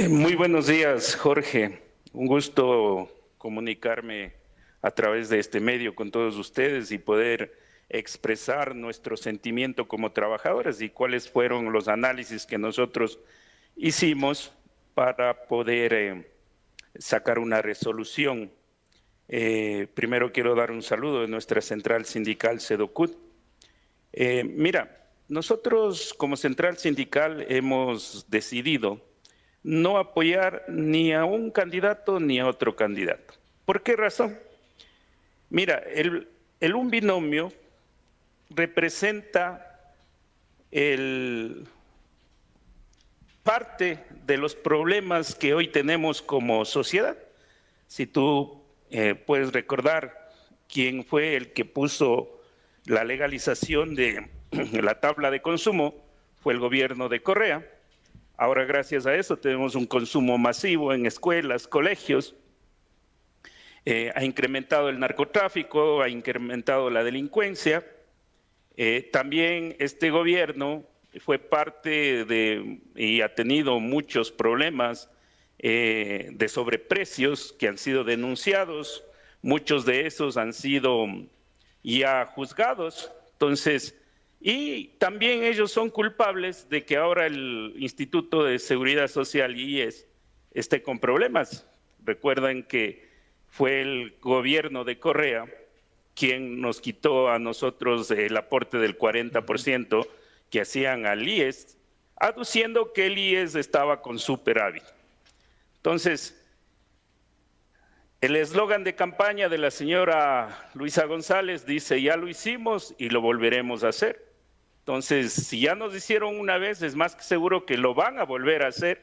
Muy buenos días, Jorge. Un gusto comunicarme a través de este medio con todos ustedes y poder expresar nuestro sentimiento como trabajadores y cuáles fueron los análisis que nosotros hicimos para poder sacar una resolución. Primero quiero dar un saludo de nuestra central sindical SEDOCUT. Mira, nosotros como central sindical hemos decidido no apoyar ni a un candidato ni a otro candidato. ¿Por qué razón? Mira, un binomio representa parte de los problemas que hoy tenemos como sociedad. Si tú puedes recordar quién fue el que puso la legalización de la tabla de consumo, fue el gobierno de Correa. Ahora, gracias a eso, tenemos un consumo masivo en escuelas, colegios. Ha incrementado el narcotráfico, ha incrementado la delincuencia. También este gobierno fue parte de, y ha tenido muchos problemas de sobreprecios que han sido denunciados. Muchos de esos han sido ya juzgados. Entonces, y también ellos son culpables de que ahora el Instituto de Seguridad Social, IES, esté con problemas. Recuerden que fue el gobierno de Correa quien nos quitó a nosotros el aporte del 40% que hacían al IES, aduciendo que el IES estaba con superávit. Entonces, el eslogan de campaña de la señora Luisa González dice: ya lo hicimos y lo volveremos a hacer. Entonces, si ya nos hicieron una vez, es más que seguro que lo van a volver a hacer,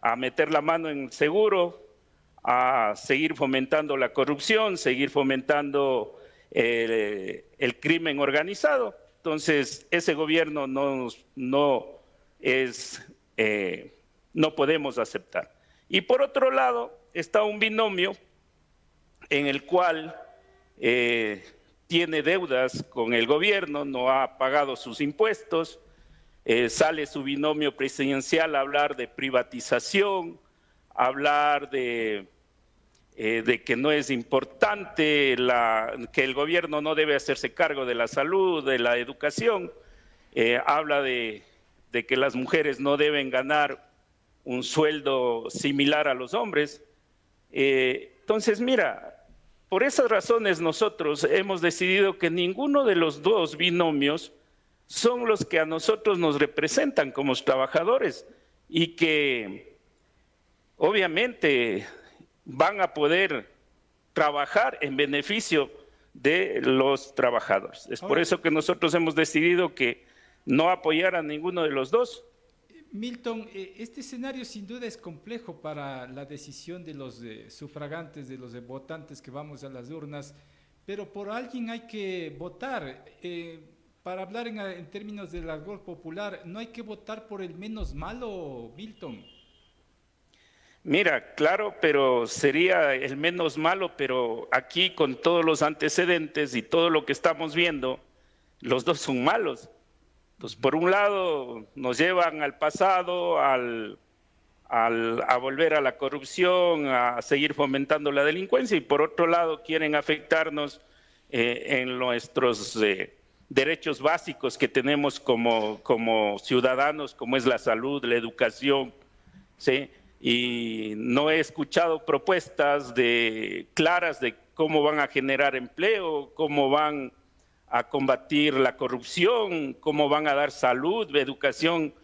a meter la mano en el seguro, a seguir fomentando la corrupción, seguir fomentando el crimen organizado. Entonces, ese gobierno no podemos aceptar. Y por otro lado, está un binomio en el cual tiene deudas con el gobierno, no ha pagado sus impuestos, sale su binomio presidencial a hablar de privatización, a hablar de que no es importante, que el gobierno no debe hacerse cargo de la salud, de la educación, habla de que las mujeres no deben ganar un sueldo similar a los hombres. Entonces, mira, por esas razones nosotros hemos decidido que ninguno de los dos binomios son los que a nosotros nos representan como trabajadores y que obviamente van a poder trabajar en beneficio de los trabajadores. Es por eso que nosotros hemos decidido que no apoyar a ninguno de los dos. Milton, este escenario sin duda es complejo para la decisión de los sufragantes, de los votantes que vamos a las urnas, pero por alguien hay que votar. Para hablar en términos del argot popular, ¿no hay que votar por el menos malo, Milton? Mira, claro, pero sería el menos malo, pero aquí con todos los antecedentes y todo lo que estamos viendo, los dos son malos. Entonces, por un lado, nos llevan al pasado, a volver a la corrupción, a seguir fomentando la delincuencia, y por otro lado, quieren afectarnos en nuestros derechos básicos que tenemos como ciudadanos, como es la salud, la educación, ¿sí? Y no he escuchado propuestas claras de cómo van a generar empleo, cómo van a combatir la corrupción, cómo van a dar salud, educación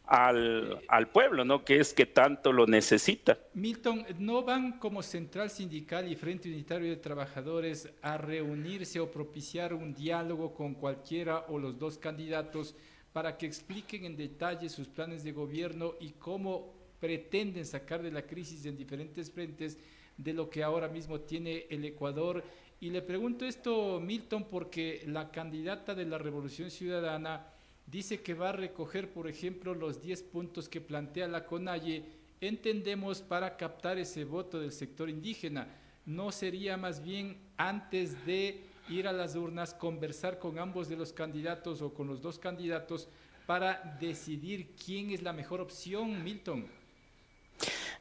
al pueblo, ¿no? Que es que tanto lo necesita. Milton, ¿no van como Central Sindical y Frente Unitario de Trabajadores a reunirse o propiciar un diálogo con cualquiera o los dos candidatos para que expliquen en detalle sus planes de gobierno y cómo pretenden sacar de la crisis en diferentes frentes de lo que ahora mismo tiene el Ecuador? Y le pregunto esto, Milton, porque la candidata de la Revolución Ciudadana dice que va a recoger, por ejemplo, los 10 puntos que plantea la CONAIE, entendemos, para captar ese voto del sector indígena. ¿No sería más bien, antes de ir a las urnas, conversar con ambos de los candidatos o con los dos candidatos para decidir quién es la mejor opción, Milton?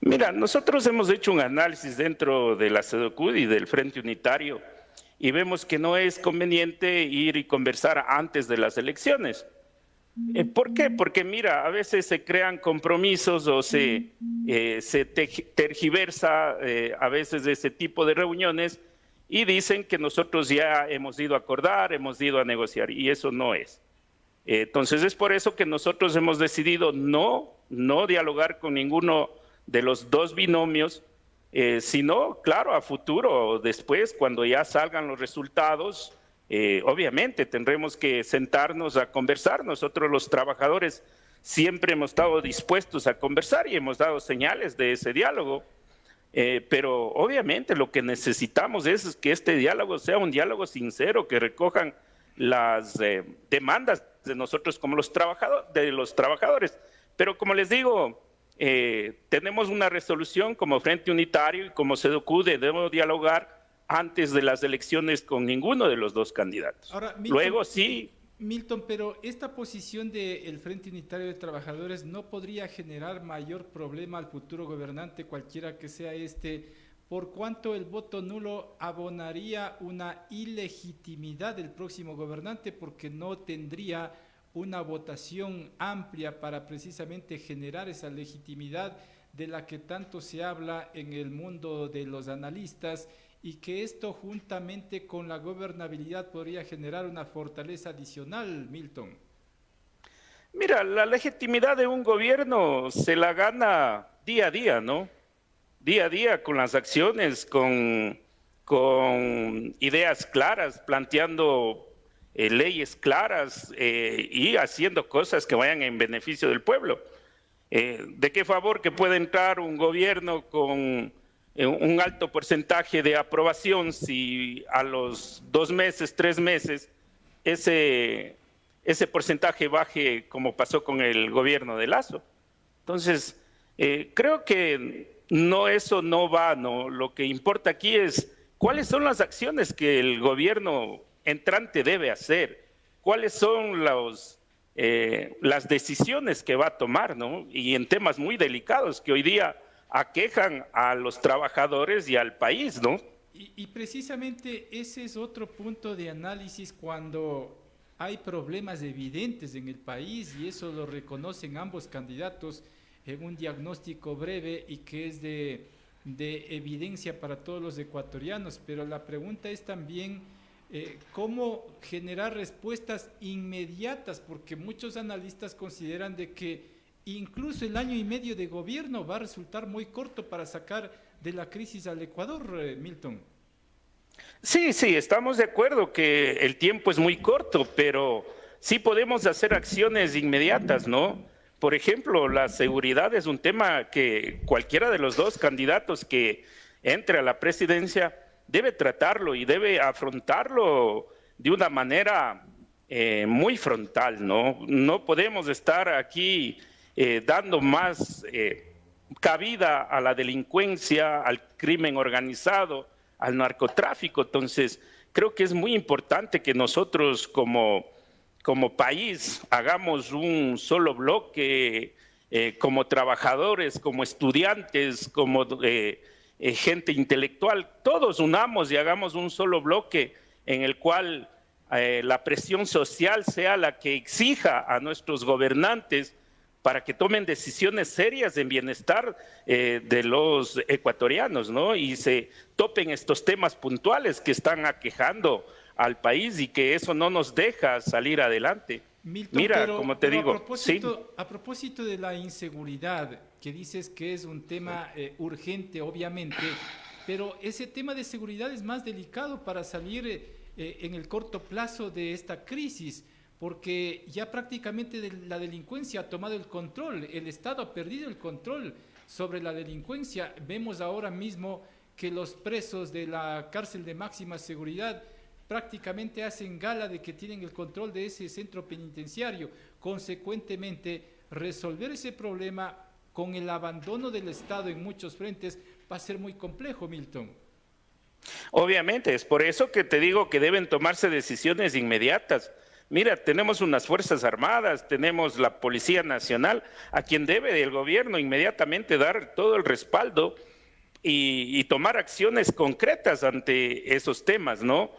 Mira, nosotros hemos hecho un análisis dentro de la SEDUCUD y del Frente Unitario y vemos que no es conveniente ir y conversar antes de las elecciones. ¿Por qué? Porque mira, a veces se crean compromisos o se tergiversa a veces de ese tipo de reuniones y dicen que nosotros ya hemos ido a acordar, hemos ido a negociar y eso no es. Entonces es por eso que nosotros hemos decidido no dialogar con ninguno de los dos binomios, sino, claro, a futuro o después, cuando ya salgan los resultados, obviamente tendremos que sentarnos a conversar. Nosotros los trabajadores siempre hemos estado dispuestos a conversar y hemos dado señales de ese diálogo, pero obviamente lo que necesitamos es que este diálogo sea un diálogo sincero, que recojan las demandas de nosotros como los trabajadores. Pero como les digo, tenemos una resolución como Frente Unitario y como SEDUCUD, debemos dialogar antes de las elecciones con ninguno de los dos candidatos. Ahora, Milton, luego sí. Milton, pero esta posición del Frente Unitario de Trabajadores no podría generar mayor problema al futuro gobernante, cualquiera que sea este, por cuanto el voto nulo abonaría una ilegitimidad del próximo gobernante, porque no tendría una votación amplia para precisamente generar esa legitimidad de la que tanto se habla en el mundo de los analistas, y que esto juntamente con la gobernabilidad podría generar una fortaleza adicional, Milton. Mira, la legitimidad de un gobierno se la gana día a día, ¿no? Día a día con las acciones, con ideas claras, planteando leyes claras y haciendo cosas que vayan en beneficio del pueblo. ¿De qué favor que pueda entrar un gobierno con un alto porcentaje de aprobación si a los 2 meses, 3 meses, ese porcentaje baje como pasó con el gobierno de Lasso? Entonces, creo que eso no va, ¿no? Lo que importa aquí es cuáles son las acciones que el gobierno entrante debe hacer, cuáles son las decisiones que va a tomar, ¿no? Y en temas muy delicados que hoy día aquejan a los trabajadores y al país, ¿no? Y precisamente ese es otro punto de análisis cuando hay problemas evidentes en el país, y eso lo reconocen ambos candidatos en un diagnóstico breve y que es de evidencia para todos los ecuatorianos, pero la pregunta es también cómo generar respuestas inmediatas, porque muchos analistas consideran de que incluso el año y medio de gobierno va a resultar muy corto para sacar de la crisis al Ecuador, Milton. Sí, estamos de acuerdo que el tiempo es muy corto, pero sí podemos hacer acciones inmediatas, ¿no? Por ejemplo, la seguridad es un tema que cualquiera de los dos candidatos que entre a la presidencia debe tratarlo y debe afrontarlo de una manera muy frontal, ¿no? No podemos estar aquí dando más cabida a la delincuencia, al crimen organizado, al narcotráfico. Entonces, creo que es muy importante que nosotros como país hagamos un solo bloque, como trabajadores, como estudiantes, como gente intelectual, todos unamos y hagamos un solo bloque en el cual la presión social sea la que exija a nuestros gobernantes para que tomen decisiones serias en bienestar de los ecuatorianos, ¿no? Y se topen estos temas puntuales que están aquejando al país y que eso no nos deja salir adelante. Milton, mira, como te digo, a propósito de la inseguridad, que dices que es un tema urgente, obviamente, pero ese tema de seguridad es más delicado para salir en el corto plazo de esta crisis, porque ya prácticamente la delincuencia ha tomado el control, el Estado ha perdido el control sobre la delincuencia. Vemos ahora mismo que los presos de la cárcel de máxima seguridad prácticamente hacen gala de que tienen el control de ese centro penitenciario. Consecuentemente, resolver ese problema con el abandono del Estado en muchos frentes va a ser muy complejo, Milton. Obviamente, es por eso que te digo que deben tomarse decisiones inmediatas, Mira, tenemos unas Fuerzas Armadas, tenemos la Policía Nacional, a quien debe el gobierno inmediatamente dar todo el respaldo y tomar acciones concretas ante esos temas, ¿no?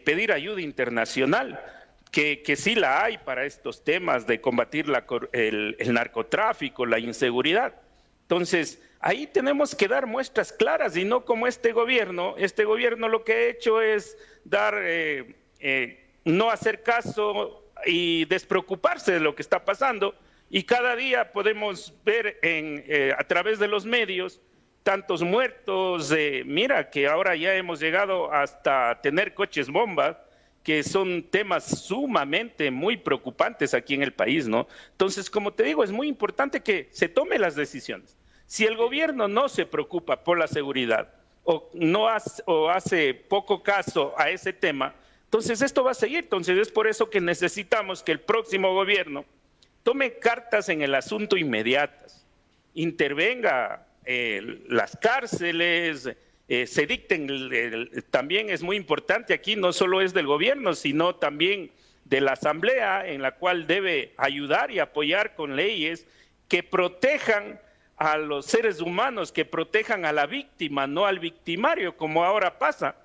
Pedir ayuda internacional, que sí la hay para estos temas de combatir el narcotráfico, la inseguridad. Entonces, ahí tenemos que dar muestras claras y no como este gobierno lo que ha hecho es dar, no hacer caso y despreocuparse de lo que está pasando, y cada día podemos ver a través de los medios tantos muertos, mira que ahora ya hemos llegado hasta tener coches bomba, que son temas sumamente muy preocupantes aquí en el país, ¿no? Entonces, como te digo, es muy importante que se tomen las decisiones. Si el gobierno no se preocupa por la seguridad o hace poco caso a ese tema, entonces esto va a seguir. Entonces es por eso que necesitamos que el próximo gobierno tome cartas en el asunto inmediatas, intervenga las cárceles, se dicten, también es muy importante aquí, no solo es del gobierno, sino también de la Asamblea, en la cual debe ayudar y apoyar con leyes que protejan a los seres humanos, que protejan a la víctima, no al victimario, como ahora pasa.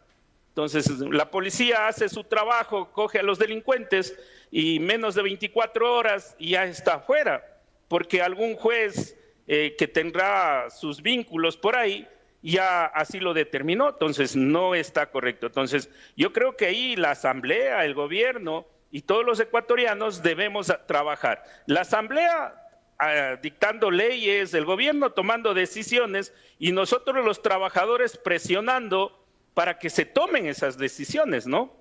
Entonces, la policía hace su trabajo, coge a los delincuentes y menos de 24 horas y ya está afuera, porque algún juez que tendrá sus vínculos por ahí, ya así lo determinó. Entonces no está correcto. Entonces yo creo que ahí la Asamblea, el gobierno y todos los ecuatorianos debemos trabajar. La Asamblea dictando leyes, el gobierno tomando decisiones y nosotros los trabajadores presionando para que se tomen esas decisiones, ¿no?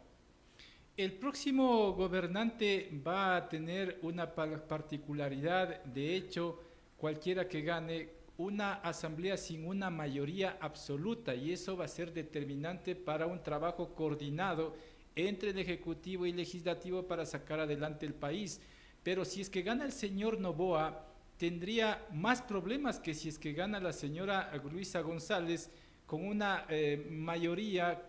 El próximo gobernante va a tener una particularidad. De hecho, cualquiera que gane, una asamblea sin una mayoría absoluta, y eso va a ser determinante para un trabajo coordinado entre el Ejecutivo y Legislativo para sacar adelante el país. Pero si es que gana el señor Noboa, tendría más problemas que si es que gana la señora Luisa González con una mayoría,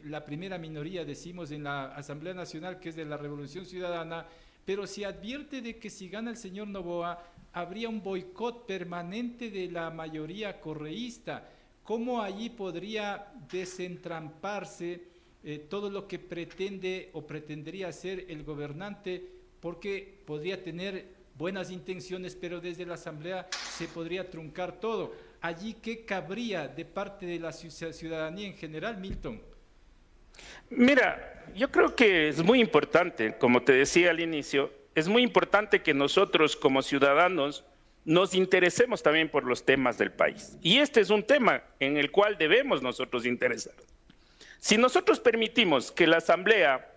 la primera minoría, decimos, en la Asamblea Nacional, que es de la Revolución Ciudadana, pero se advierte de que si gana el señor Noboa, habría un boicot permanente de la mayoría correísta. ¿Cómo allí podría desentramparse todo lo que pretende o pretendería hacer el gobernante? Porque podría tener buenas intenciones, pero desde la Asamblea se podría truncar todo. Allí, ¿qué cabría de parte de la ciudadanía en general, Milton? Mira, yo creo que es muy importante, como te decía al inicio, es muy importante que nosotros como ciudadanos nos interesemos también por los temas del país. Y este es un tema en el cual debemos nosotros interesar. Si nosotros permitimos que la Asamblea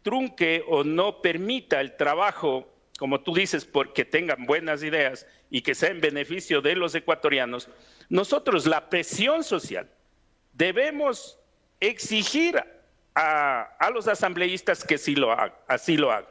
trunque o no permita el trabajo, como tú dices, porque tengan buenas ideas y que sea en beneficio de los ecuatorianos, nosotros la presión social debemos exigir a los asambleístas que sí así lo hagan.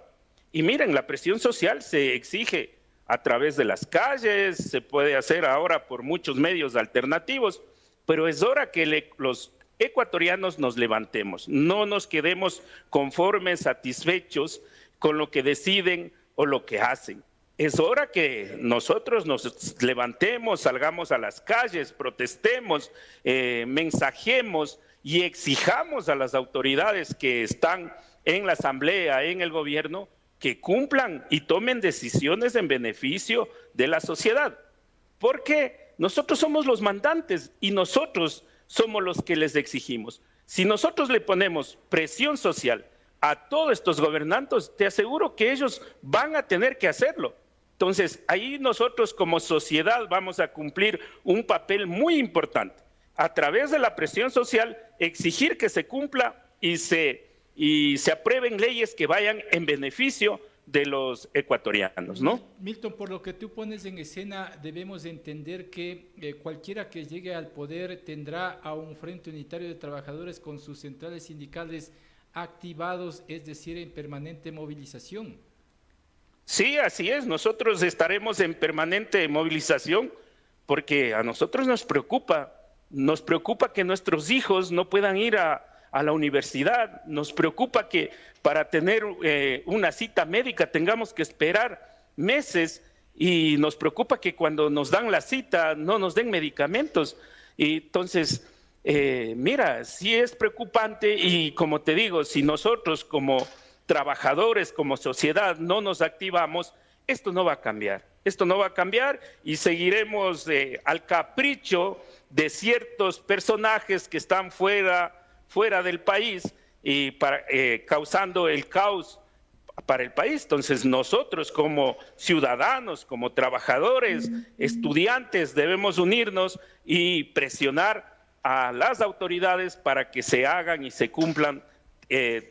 Y miren, la presión social se exige a través de las calles, se puede hacer ahora por muchos medios alternativos, pero es hora que los ecuatorianos nos levantemos, no nos quedemos conformes, satisfechos con lo que deciden o lo que hacen. Es hora que nosotros nos levantemos, salgamos a las calles, protestemos, mensajemos y exijamos a las autoridades que están en la Asamblea, en el gobierno, que cumplan y tomen decisiones en beneficio de la sociedad. Porque nosotros somos los mandantes y nosotros somos los que les exigimos. Si nosotros le ponemos presión social a todos estos gobernantes, te aseguro que ellos van a tener que hacerlo. Entonces, ahí nosotros como sociedad vamos a cumplir un papel muy importante. A través de la presión social, exigir que se cumpla y se aprueben leyes que vayan en beneficio de los ecuatorianos, ¿no? Milton, por lo que tú pones en escena, debemos entender que cualquiera que llegue al poder tendrá a un Frente Unitario de Trabajadores con sus centrales sindicales activados, es decir, en permanente movilización. Sí, así es. Nosotros estaremos en permanente movilización porque a nosotros nos preocupa que nuestros hijos no puedan ir a a la universidad, nos preocupa que para tener una cita médica tengamos que esperar meses, y nos preocupa que cuando nos dan la cita no nos den medicamentos. Y entonces, mira, sí es preocupante, y como te digo, si nosotros como trabajadores, como sociedad, no nos activamos, esto no va a cambiar. Esto no va a cambiar y seguiremos al capricho de ciertos personajes que están fuera del país y causando el caos para el país. Entonces nosotros como ciudadanos, como trabajadores, estudiantes, debemos unirnos y presionar a las autoridades para que se hagan y se cumplan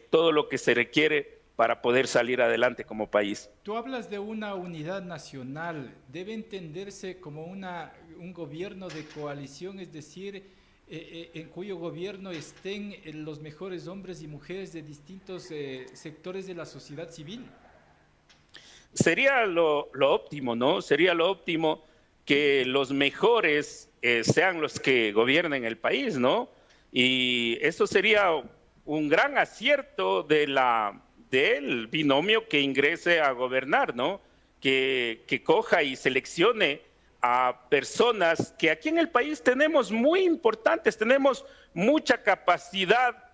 todo lo que se requiere para poder salir adelante como país. Tú hablas de una unidad nacional, debe entenderse como un gobierno de coalición, es decir, en cuyo gobierno estén los mejores hombres y mujeres de distintos sectores de la sociedad civil. Sería lo óptimo, ¿no? Sería lo óptimo que los mejores sean los que gobiernen el país, ¿no? Y eso sería un gran acierto del binomio que ingrese a gobernar, ¿no? Que coja y seleccione a personas que aquí en el país tenemos muy importantes, tenemos mucha capacidad,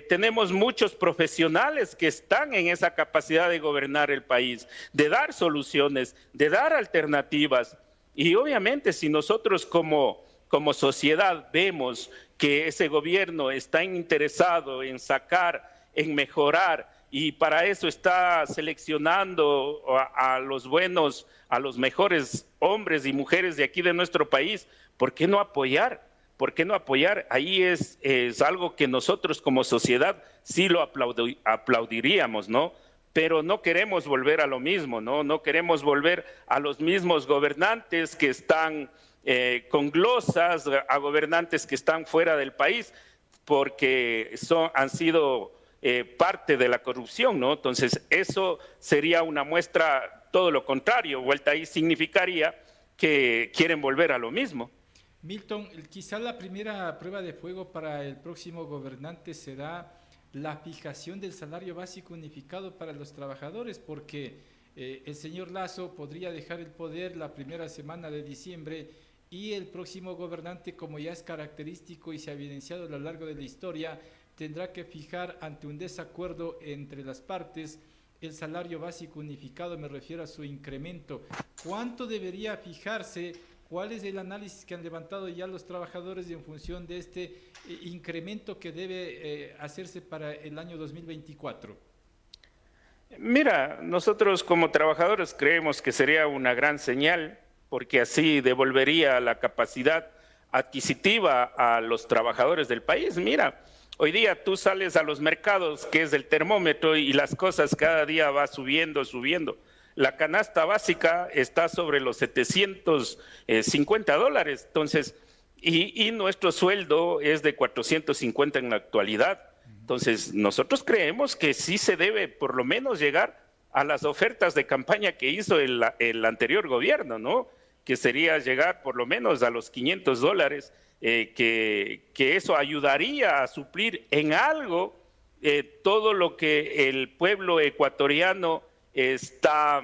tenemos muchos profesionales que están en esa capacidad de gobernar el país, de dar soluciones, de dar alternativas. Y obviamente si nosotros como sociedad vemos que ese gobierno está interesado en sacar, en mejorar, y para eso está seleccionando a los buenos, a los mejores hombres y mujeres de aquí de nuestro país, ¿por qué no apoyar? ¿Por qué no apoyar? Ahí es algo que nosotros como sociedad sí lo aplaudiríamos, ¿no? Pero no queremos volver a lo mismo, ¿no? No queremos volver a los mismos gobernantes que están con glosas, a gobernantes que están fuera del país, porque han sido parte de la corrupción, ¿no? Entonces, eso sería una muestra, todo lo contrario, vuelta ahí significaría que quieren volver a lo mismo. Milton, quizá la primera prueba de fuego para el próximo gobernante será la fijación del salario básico unificado para los trabajadores, porque el señor Lasso podría dejar el poder la primera semana de diciembre y el próximo gobernante, como ya es característico y se ha evidenciado a lo largo de la historia, tendrá que fijar ante un desacuerdo entre las partes el salario básico unificado, me refiero a su incremento. ¿Cuánto debería fijarse? ¿Cuál es el análisis que han levantado ya los trabajadores en función de este incremento que debe hacerse para el año 2024? Mira, nosotros como trabajadores creemos que sería una gran señal, porque así devolvería la capacidad adquisitiva a los trabajadores del país. Mira, hoy día tú sales a los mercados, que es el termómetro, y las cosas cada día va subiendo. La canasta básica está sobre los $750, entonces, y nuestro sueldo es de 450 en la actualidad. Entonces, nosotros creemos que sí se debe por lo menos llegar a las ofertas de campaña que hizo el anterior gobierno, ¿no? Que sería llegar por lo menos a los $500, que eso ayudaría a suplir en algo todo lo que el pueblo ecuatoriano está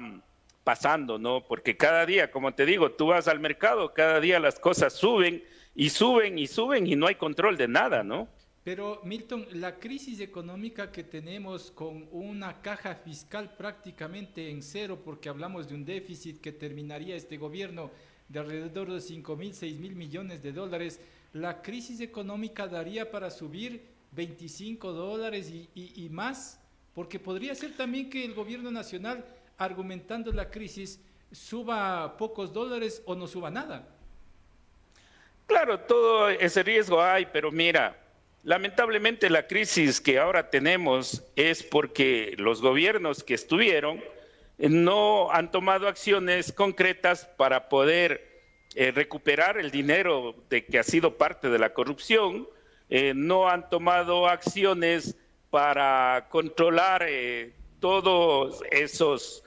pasando, ¿no? Porque cada día, como te digo, tú vas al mercado, cada día las cosas suben y no hay control de nada, ¿no? Pero Milton, la crisis económica que tenemos con una caja fiscal prácticamente en cero, porque hablamos de un déficit que terminaría este gobierno de alrededor de 5.000, 6.000 millones de dólares, la crisis económica daría para subir $25 y más, porque podría ser también que el gobierno nacional, argumentando la crisis, suba pocos dólares o no suba nada. Claro, todo ese riesgo hay, pero mira, lamentablemente la crisis que ahora tenemos es porque los gobiernos que estuvieron no han tomado acciones concretas para poder recuperar el dinero de que ha sido parte de la corrupción, no han tomado acciones para controlar todos esos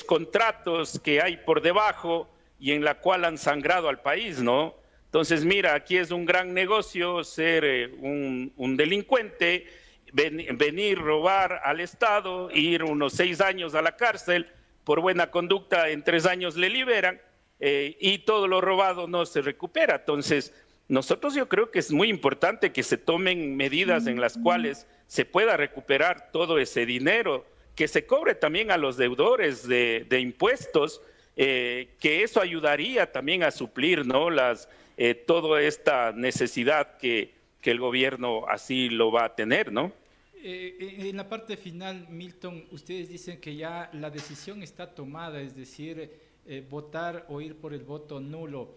contratos que hay por debajo y en la cual han sangrado al país, ¿no? Entonces, mira, aquí es un gran negocio ser un delincuente, venir, robar al Estado, ir unos 6 años a la cárcel, por buena conducta en 3 años le liberan y todo lo robado no se recupera. Entonces, nosotros yo creo que es muy importante que se tomen medidas en las cuales se pueda recuperar todo ese dinero, que se cobre también a los deudores de impuestos, que eso ayudaría también a suplir, ¿no?, toda esta necesidad que el gobierno así lo va a tener, ¿no? En la parte final, Milton, ustedes dicen que ya la decisión está tomada, es decir, votar o ir por el voto nulo.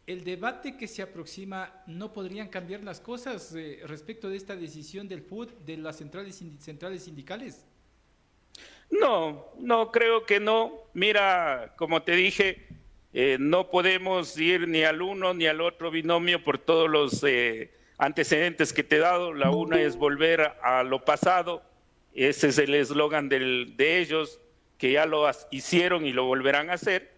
¿El debate que se aproxima no podrían cambiar las cosas respecto de esta decisión del FUT, de las centrales sindicales? No, no, creo que no. Mira, como te dije, no podemos ir ni al uno ni al otro binomio por todos los antecedentes que te he dado. La una es volver a lo pasado, ese es el eslogan de ellos, que ya lo hicieron y lo volverán a hacer.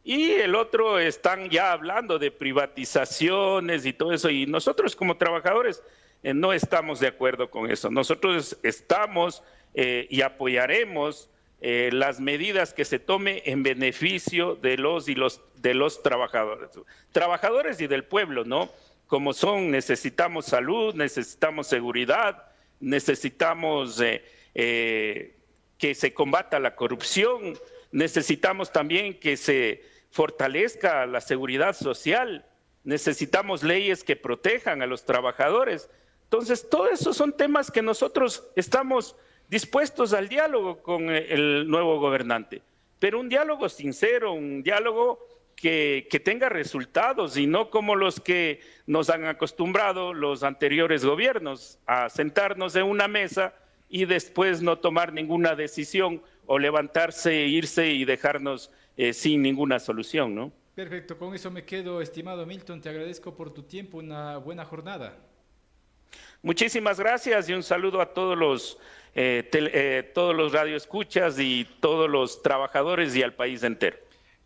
Y el otro están ya hablando de privatizaciones y todo eso, y nosotros como trabajadores no estamos de acuerdo con eso. Nosotros estamos y apoyaremos las medidas que se tome en beneficio de los trabajadores y del pueblo, ¿no? Como son, necesitamos salud, necesitamos seguridad, necesitamos que se combata la corrupción, necesitamos también que se fortalezca la seguridad social, necesitamos leyes que protejan a los trabajadores. Entonces, todos esos son temas que nosotros estamos dispuestos al diálogo con el nuevo gobernante, pero un diálogo sincero, un diálogo que tenga resultados y no como los que nos han acostumbrado los anteriores gobiernos, a sentarnos en una mesa y después no tomar ninguna decisión o levantarse, irse y dejarnos sin ninguna solución, ¿no? Perfecto, con eso me quedo, estimado Milton, te agradezco por tu tiempo, una buena jornada. Muchísimas gracias y un saludo a todos los radioescuchas y todos los trabajadores y al país entero.